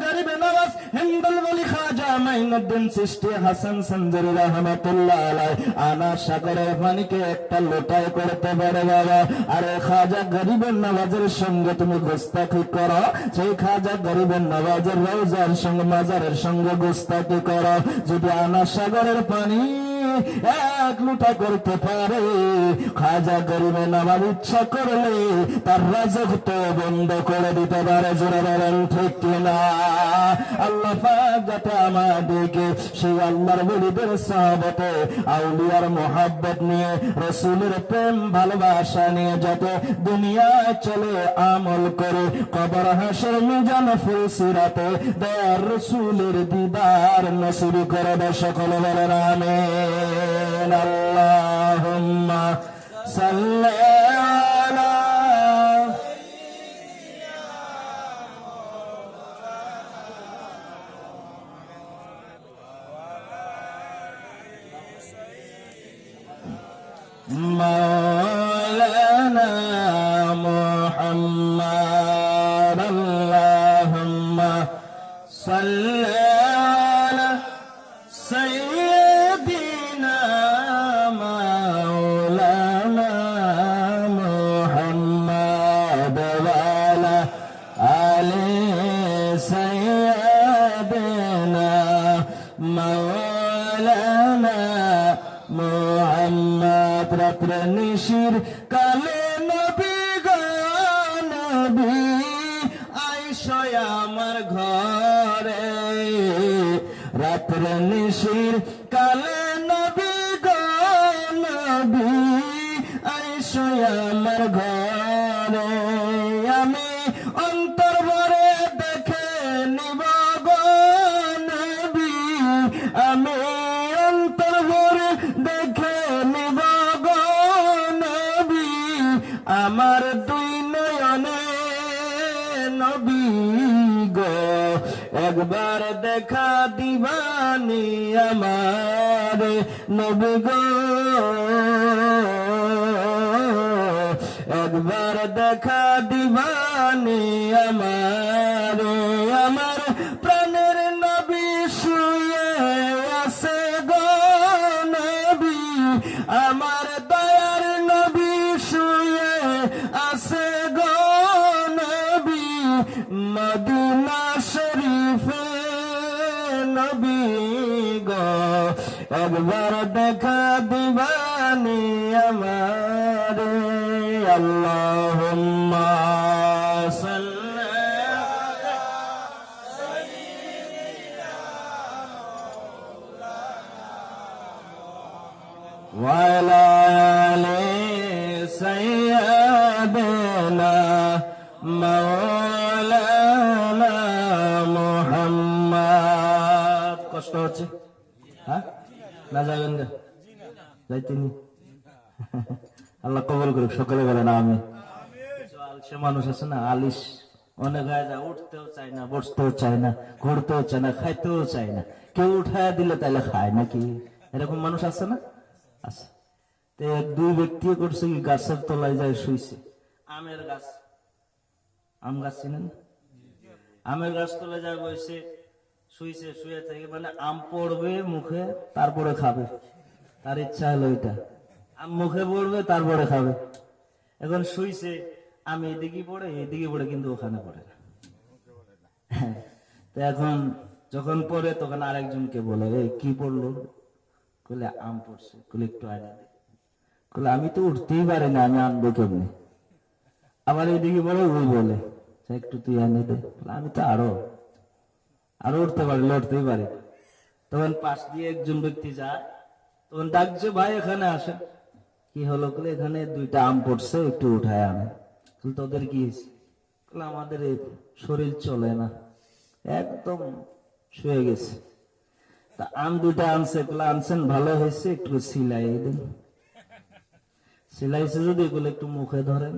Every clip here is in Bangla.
গরিব নওয়াজ হিন্দুল ওলি খাজা মাইনুদ্দিন চিশতি হাসান সঞ্জরি রাহমাতুল্লাহ আলাইহি আনা সাগরের পানিকে একটা লোটায় করতে পারে বাবা। আরে খাজা গরিবের নওয়াজের সঙ্গে তুমি গোস্তাখি করো, সেই খাজা গরিবের নওয়াজের রওজার সঙ্গে মাজারের সঙ্গে গোস্তাখি করো। যদি আনা সাগরের পানি এক লুটা করতে পারে, খাজা গরিবে নওয়াজ ইচ্ছা করলে তার রাজত্ব বন্ধ করে দিতে পারে। জোরে বলেন ঠিক কিনা? আল্লাহ পাক যাতে আমাদেরকে সেই আল্লাহর ওলিদের সাহাবতে আউলিয়ার মোহাব্বত নিয়ে, রসুলের প্রেম ভালোবাসা নিয়ে যাতে দুনিয়ায় চলে আমল করে কবর হাসর মিজান ফুলসিরাতে দয়ার রসুলের দিদার নসিব করে দেয়। সকলে বলেন আমিন। আল্লাহুম্মা সাল্লি আলা মাওলানা মুহাম্মদ। আল্লাহুম্মা সাল্লি আলা সাইয়্যিদিনা মাওলানা মুহাম্মদ ওয়া আলা আলি সাইয়্যিদিনা মাওলানা মুহাম্মদ। রাত্র নিশির কালে নবী গো নবী আইসো আমার ঘরে, রাত্র নিশির কালে নবী গো নবী আইসো আমার ঘরে। আমি অন্তর ভরে দেখে নিব গো নবী, আমি অন্তর ভরে দেখে নিব গো নবী, আমার দুই নয়নে নবী গো একবার দেখা দিবানি আমার নবী গো, একবার দেখা দিবানি আমার। আমার প্রাণের নবী শুয়ে আছে গো নবী, আমার দয়ার নবী শুয়ে আছে গো নবী, মদিনা শরীফে নবী গো একবার দেখা দিবানি আমার। আল্লাহুম্মা সাল্লি আলা সাইয়্যিদিনা ওয়া আলা আলি সাইয়্যিদিনা মাওলানা মুহাম্মদ। কষ্ট হচ্ছে? হ্যাঁ, না যাবেন না? যাইতেনি? আল্লাহ কবুল করুক। সকলে বলেন আমিন। আলসে মানুষ আছে না, আলিশ, অনেক হয়ে যায়, উঠতেও চায় না, বসতেও চায় না, ঘুরতেও চায় না, খাইতেও চায় না। কেউ উঠায় দিলে তাইলে খায় নাকি? এরকম মানুষ আছে না? আছে। দুই ব্যক্তি করছে কি, গাছের তলায় যায় শুইছে। আমের গাছ, আম গাছ চিনেন? আমের গাছ তলায় যায় বসে শুইছে। শুয়ে থেকে মানে আম পড়বে মুখে, তারপরে খাবে। তার ইচ্ছা হলো এটা, আম মুখে পড়বে তারপরে খাবে। এখন শুইছে, আমি এদিকে পড়ে কিন্তু ওখানে পড়ে না। তো এখন যখন পড়ে তখন আরেকজনকে বলে, কি পড়লো? বলে আম পড়ছে। বলে একটু আনে দে। বলে আমি তো উঠতেই পারি না, আমি আনবো কেমনি? আবার এদিকে বলে, ওই বলে একটু তুই আনে দে। আমি তো আরো উঠতে পারি, লড়তেই পারি। তখন পাশ দিয়ে একজন ব্যক্তি যায়, তখন ডাকছে, ভাই এখানে আসে। কি হলো? বলে এখানে দুইটা আম পড়ছে, একটু উঠায় আনে। তোদের কি? আমাদের শরীর চলে না, একদম শুয়ে গেছে। তা আম দুইটা আনছে। আনছেন ভালো হয়েছে, একটু সিলাই দেন। সিলাইছে যদি বলে একটু মুখে ধরেন।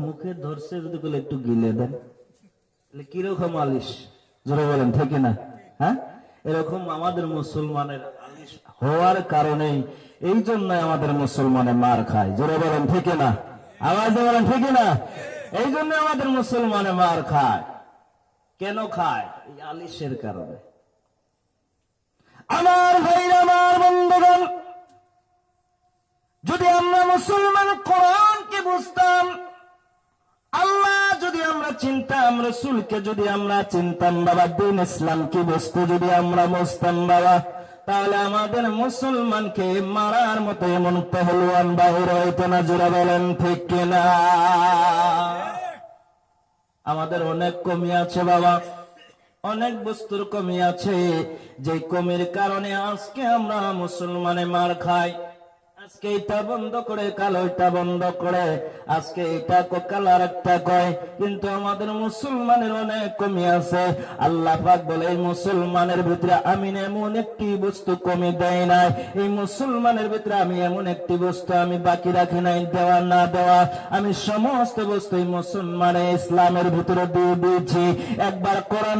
মুখে ধরছে যদি বলে একটু গিলে দেন। কিরকম আলিশ? জোরে বলেন ঠিক না? হ্যাঁ, এরকম আমাদের মুসলমানের আলিশ হওয়ার কারণে এই জন্য আমাদের মুসলমানে মার খায়। জোরে বলেন ঠিক না? আওয়াজ বলেন ঠিক না? এই জন্য আমাদের মুসলমানে মার খায়। কেন খায়? এই আলিশের কারণে। আমার ভাই, আমার বন্ধুগণ, যদি আমরা মুসলমান কোরআনকে বুঝতাম, আল্লাহ যদি আমরা চিনতাম, রসুলকে যদি আমরা চিনতাম, বাবা দিন ইসলাম কি বস্তু যদি আমরা বুঝতাম বাবা, তাহলে আমাদের মুসলমানকে মারার মতো এমন পেহলওয়ান বাহির হইতো না। জোরা বলেন ঠিক কিনা? আমাদের অনেক কমি আছে বাবা, অনেক বস্তুর কমি আছে, যে কমির কারণে আজকে আমরা মুসলমানে মার খাই। আজকে এটা বন্ধ করে কাল ওইটা বন্ধ করে, আজকে এটা কাল আর একটা কয়, কিন্তু আমাদের মুসলমানের অনেক কমি আছে। আল্লাহ পাক বলে এই মুসলমানের ভিতরে আমি এমন একটি বস্তু কমি দেয় নাই, এই মুসলমানের ভিতরে আমি এমন একটি বস্তু আমি বাকি রাখি নাই, দেওয়া না দেওয়া আমি সমস্ত বস্তু এই মুসলমানের ইসলামের ভিতরে দিয়ে দিয়েছি। একবার কোরআন